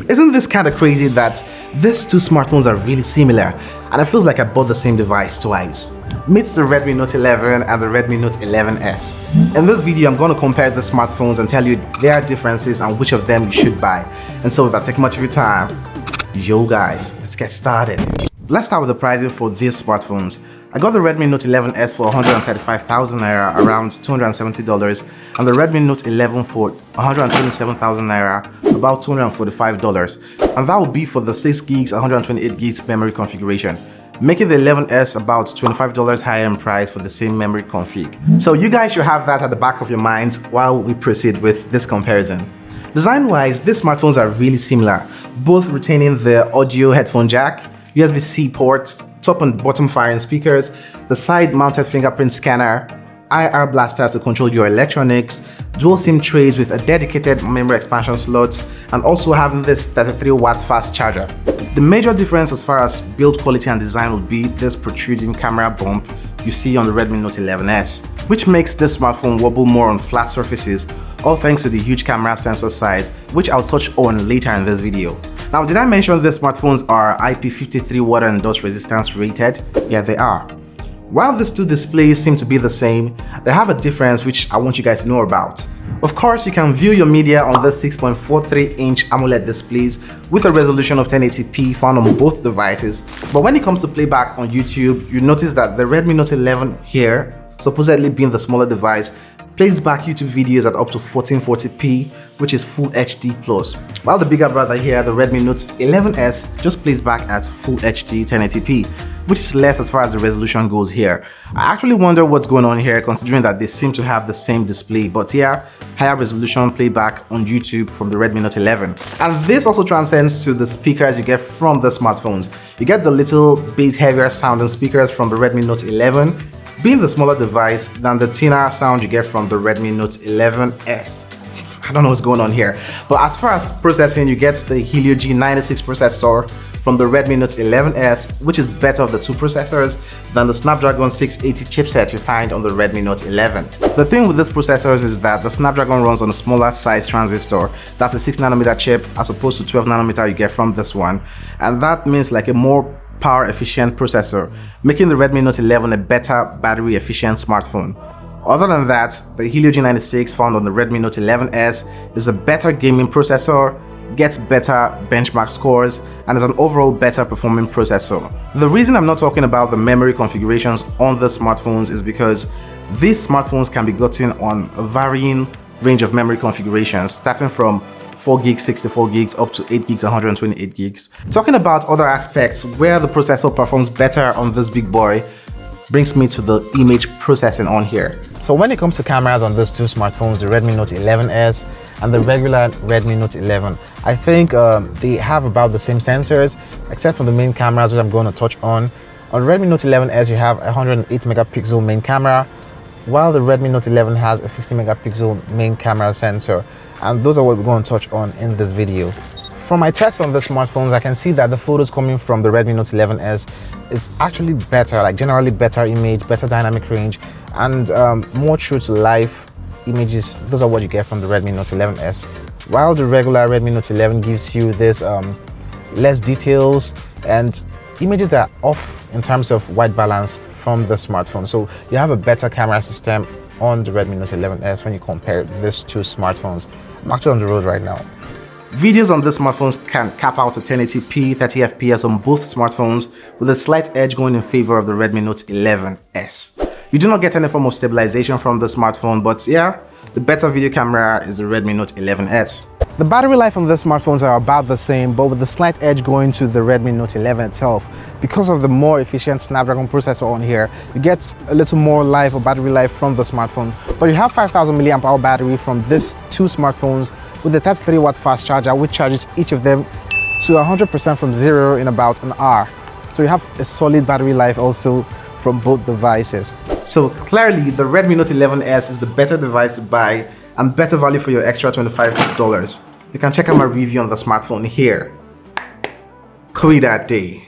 Isn't this kind of crazy that these two smartphones are really similar and it feels like I bought the same device twice? Meet the Redmi Note 11 and the Redmi Note 11S. In this video, I'm going to compare the smartphones and tell you their differences and which of them you should buy. And so without taking much of your time, yo guys, let's get started. Let's start with the pricing for these smartphones. I got the Redmi Note 11S for 135,000 naira, around $270, and the Redmi Note 11 for 127,000 naira, about $245. And that will be for the 6 gigs, 128 gigs memory configuration, making the 11S about $25 higher in price for the same memory config. So you guys should have that at the back of your minds while we proceed with this comparison. Design-wise, these smartphones are really similar, both retaining the audio headphone jack, USB-C ports, top and bottom firing speakers, the side-mounted fingerprint scanner, IR blasters to control your electronics, dual SIM trays with a dedicated memory expansion slots, and also having this 33-watt fast charger. The major difference as far as build quality and design would be this protruding camera bump you see on the Redmi Note 11S, which makes this smartphone wobble more on flat surfaces, all thanks to the huge camera sensor size, which I'll touch on later in this video. Now, did I mention these smartphones are IP53 water and dust resistance rated? Yeah, they are. While these two displays seem to be the same, they have a difference which I want you guys to know about. Of course, you can view your media on the 6.43-inch AMOLED displays with a resolution of 1080p found on both devices. But when it comes to playback on YouTube, you notice that the Redmi Note 11 here, supposedly being the smaller device, plays back YouTube videos at up to 1440p, which is Full HD+. While the bigger brother here, the Redmi Note 11S, just plays back at Full HD 1080p, which is less as far as the resolution goes here. I actually wonder what's going on here, considering that they seem to have the same display, but here, higher resolution playback on YouTube from the Redmi Note 11. And this also transcends to the speakers you get from the smartphones. You get the little bass heavier sounding speakers from the Redmi Note 11, being the smaller device than the thinner sound you get from the Redmi Note 11S. I don't know what's going on here. But as far as processing, you get the Helio G96 processor from the Redmi Note 11S, which is better of the two processors than the Snapdragon 680 chipset you find on the Redmi Note 11. The thing with these processors is that the Snapdragon runs on a smaller size transistor. That's a 6nm chip as opposed to 12nm you get from this one. And that means like a more power efficient processor, making the Redmi Note 11 a better battery efficient smartphone. Other than that, the Helio G96 found on the Redmi Note 11S is a better gaming processor, gets better benchmark scores, and is an overall better performing processor. The reason I'm not talking about the memory configurations on the smartphones is because these smartphones can be gotten on a varying range of memory configurations, starting from 4 gigs, 64 gigs, up to 8 gigs, 128 gigs. Talking about other aspects where the processor performs better on this big boy brings me to the image processing on here. So when it comes to cameras on those two smartphones, the Redmi Note 11S and the regular Redmi Note 11, I think they have about the same sensors, except for the main cameras, which I'm going to touch on. On Redmi Note 11S, you have a 108 megapixel main camera, while the Redmi Note 11 has a 50 megapixel main camera sensor. And those are what we're going to touch on in this video. From my tests on the smartphones, I can see that the photos coming from the Redmi Note 11S is actually better, like generally better image, better dynamic range, and more true to life images. Those are what you get from the Redmi Note 11S. While the regular Redmi Note 11 gives you this less details and images that are off in terms of white balance from the smartphone. So you have a better camera system on the Redmi Note 11S when you compare these two smartphones. I'm actually on the road right now. Videos on these smartphones can cap out at 1080p, 30 FPS on both smartphones, with a slight edge going in favor of the Redmi Note 11S. You do not get any form of stabilization from the smartphone, but yeah, the better video camera is the Redmi Note 11S. The battery life on the smartphones are about the same, but with the slight edge going to the Redmi Note 11 itself. Because of the more efficient Snapdragon processor on here, you get a little more life or battery life from the smartphone. But you have 5000 mAh battery from these two smartphones with a 33-watt fast charger, which charges each of them to 100% from zero in about an hour. So you have a solid battery life also from both devices. So clearly, the Redmi Note 11S is the better device to buy and better value for your extra $25. You can check out my review on the smartphone here. That day.